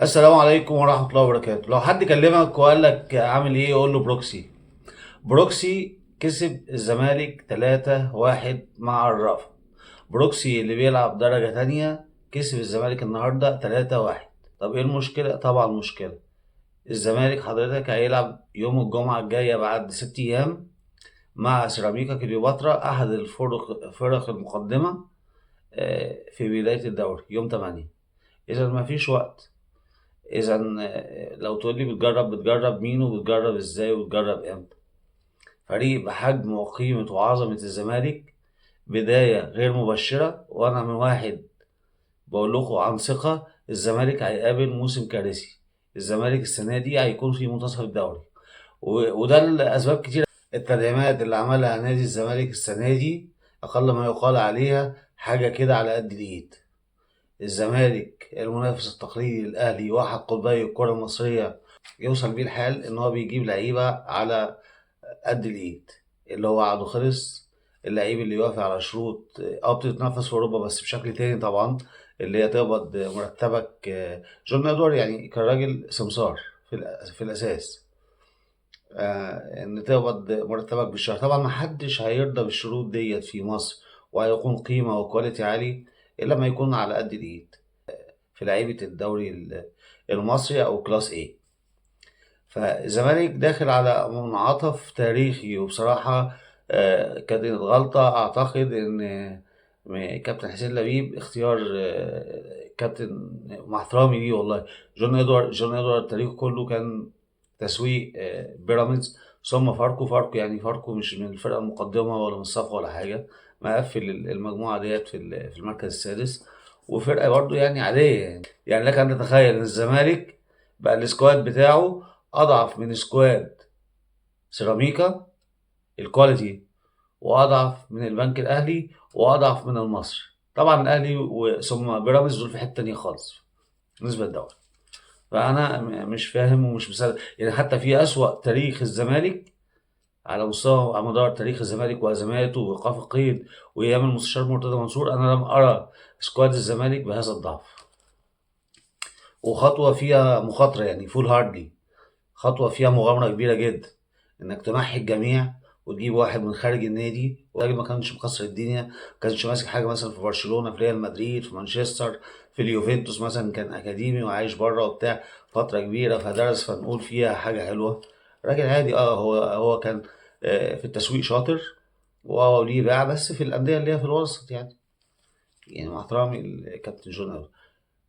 السلام عليكم ورحمة الله وبركاته. لو حد كلمك وقال لك عامل ايه قول له بروكسي. بروكسي كسب الزمالك 3-1 مع الرأفة. بروكسي اللي بيلعب درجة تانية كسب الزمالك النهاردة 3-1. طب ايه المشكلة؟ طبعا مشكلة. الزمالك حضرتك هيلعب يوم الجمعة الجاية بعد 6 أيام مع سيراميكا كليوباترا أحد الفرق المقدمة في بداية الدوري يوم 8. إذا مفيش وقت. اذا لو تقول لي بتجرب مين وبتجرب ازاي وبتجرب امتى؟ فريق بحجم وقيمة وعظمة الزمالك بداية غير مبشرة، وانا من واحد بقول لكم عن ثقة الزمالك هيقابل موسم كارثي. الزمالك السنة دي هيكون في منتصف الدوري، وده لأسباب كتير. التدعيمات اللي عملها نادي الزمالك السنة دي أقل ما يقال عليها حاجة كده على قد الإيد. الزمالك المنافس التقليدي للأهلي واحد قطبي الكرة المصرية، يوصل بيه الحال إن هو بيجيب لعيبة على قد الإيد. اللي هو عقده خلص، اللعيب اللي يوافق على شروط بتتنافس في أوروبا بس بشكل تاني طبعا، اللي هي تقبض مرتبك. جون ادوار يعني كان راجل سمسار في الأساس. إن تقبض مرتبك بالشهر. طبعا محدش هيرضى بالشروط ديت في مصر، وهيكون قيمة وكواليتي عالي إلا ما يكون على قد الإيد في لعيبة الدوري المصري أو كلاس A. فالزمالك داخل على منعطف تاريخي، وبصراحة كانت غلطة أعتقد إن كابتن حسين لبيب اختيار كابتن، مع احترامي ليه والله. جون إدوارد تاريخه كله كان تسويق بيراميدز ثم فاركو يعني فاركو مش من الفرقة المقدمة ولا من الصف ولا حاجة. مقفل المجموعة ديت في المركز السادس، وفرقة برضو يعني عادية. يعني لك أن تتخيل إن الزمالك بقى السكواد بتاعه أضعف من سكواد سيراميكا الكواليتي، وأضعف من البنك الأهلي، وأضعف من المصري. طبعا الأهلي ثم بيراميدز دول في حتة تانية خالص بالنسبة للدوري. فأنا مش فاهم ومش مصدق يعني. حتى في أسوأ تاريخ الزمالك على مستوى على مدار تاريخ الزمالك وأزماته وإيقاف القيد وأيام المستشار مرتضى منصور، أنا لم أرى سكواد الزمالك بهذا الضعف. وخطوة فيها مخاطرة يعني فول هاردلي، خطوة فيها مغامرة كبيرة جدا، إنك تمحي الجميع وتجيب واحد من خارج النادي. والراجل ما كانش مكسر الدنيا، ما كانش ماسك حاجة مثلا في برشلونة، في ريال مدريد، في مانشستر، في اليوفنتوس مثلا، كان أكاديمي وعايش بره وبتاع فترة كبيرة فدرس فنقول فيها حاجة حلوة. راجل عادي. هو كان في التسويق شاطر، وليه باع بس في الأندية اللي هي في الوسط يعني مع احترامي الكابتن جون.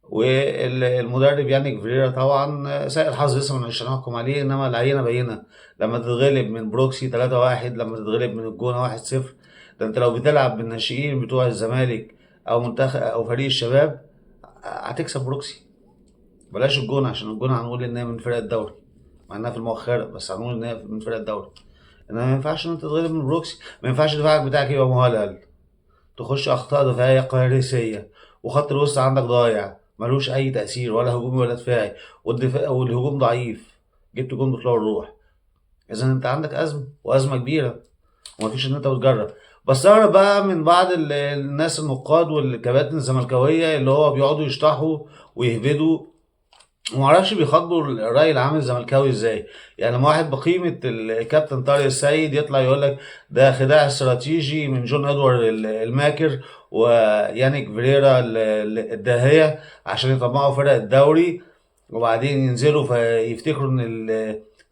والمدرب يانيك فيريرا طبعا سيء الحظ، لسه مش هنحكم عليه، انما العينه باينه. لما تتغلب من بروكسي 3-1، لما تتغلب من الجونه 1-0، ده انت لو بتلعب بالناشئين بتوع الزمالك او منتخب او فريق الشباب هتكسب بروكسي. بلاش الجونه، عشان الجونه هنقول ان هي من فرق الدوري مع انها في المؤخره، بس هنقول ان هي من فرق الدوري. انما ما ينفعش ان انت تتغلب من بروكسي. ما ينفعش الدفاع بتاعك يبقى مهلهل، تخش اخطاء دفاعيه كارثيه، وخط الوسط عندك ضايع ملوش اي تاثير ولا هجومي ولا دفاعي، والدفاع والهجوم ضعيف، جبت جون بطلوع الروح. اذا انت عندك ازمه وازمه كبيره، ومفيش ان انت بتجرب. بستغرب بقى من بعض الناس النقاد والكباتن الزملكاويه اللي هو بيقعدوا يشطحوا ويهبدوا، ومعرفش بيخاطبوا الرأي العام الزملكاوي ازاي. يعني لما واحد بقيمة الكابتن طارق السيد يطلع يقول لك ده خداع استراتيجي من جون ادوارد الماكر ويانيك فيريرا الداهية عشان يطمعوا فرق الدوري، وبعدين ينزلوا فيفتكروا ان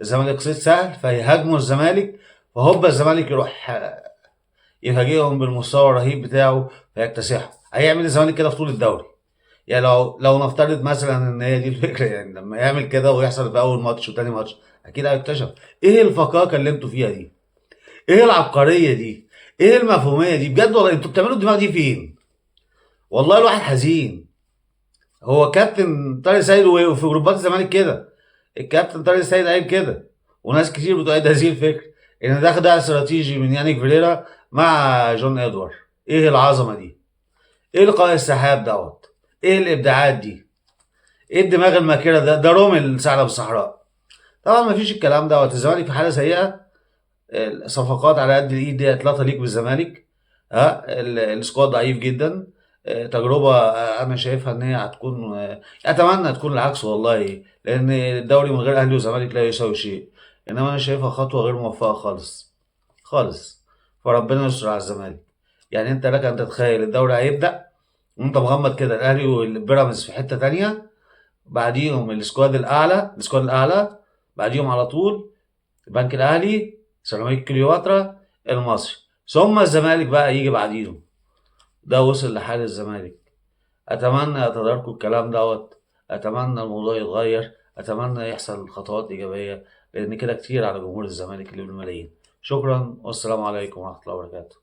الزمالك صيد سهل فيهاجموا الزمالك، فهوبا الزمالك يروح يفاجئهم بالمستوى الرهيب بتاعه فيكتسحوا. هيعمل الزمالك كده في طول الدوري. يعني لو نفترض مثلا ان هي دي الفكره، يعني لما يعمل كده ويحصل في اول ماتش وتاني ماتش اكيد هيكتشف ايه الفكاكه اللي انتوا فيها دي، ايه العبقريه دي، ايه المفهوميه دي بجد. والله انتوا بتعملوا الدماغ دي فين؟ والله الواحد حزين. هو كابتن طارق سيد وفي جروبات الزمالك كده، الكابتن طارق سيد قايل كده، وناس كتير بتؤيد هذه الفكره، ان ده خداع استراتيجي من يانيك فيريرا مع جون ادوار. ايه العظمه دي؟ ايه لقاء السحاب دوت؟ ايه الابداعات دي؟ ايه الدماغ الماكره ده رومل ثعلب الصحراء. طبعا ما فيش الكلام دوت. الزمالك في حاله سيئه، الصفقات على قد الايد ديت لا تليق بالزمالك. السكواد ضعيف جدا. تجربة أنا شايفها إن هي هتكون أتمنى تكون العكس والله، لأن الدوري من غير أهلي وزمالك لا يساوي شيء، إنما أنا شايفها خطوة غير موفقة خالص خالص. فربنا يستر على الزمالك. يعني أنت لك أن تتخيل الدوري هيبدأ وأنت مغمض كده، الأهلي والبيراميدز في حتة تانية، بعديهم السكواد الأعلى، بعديهم على طول البنك الأهلي، سيراميكا كليوباترا، المصري، ثم الزمالك بقى يجي بعديهم. ده وصل لحال الزمالك. اتمنى يتداركوا الكلام دوت، اتمنى الموضوع يتغير، اتمنى يحصل خطوات ايجابيه، لان كده كتير على جمهور الزمالك اللي بالملايين. شكرا والسلام عليكم ورحمه الله وبركاته.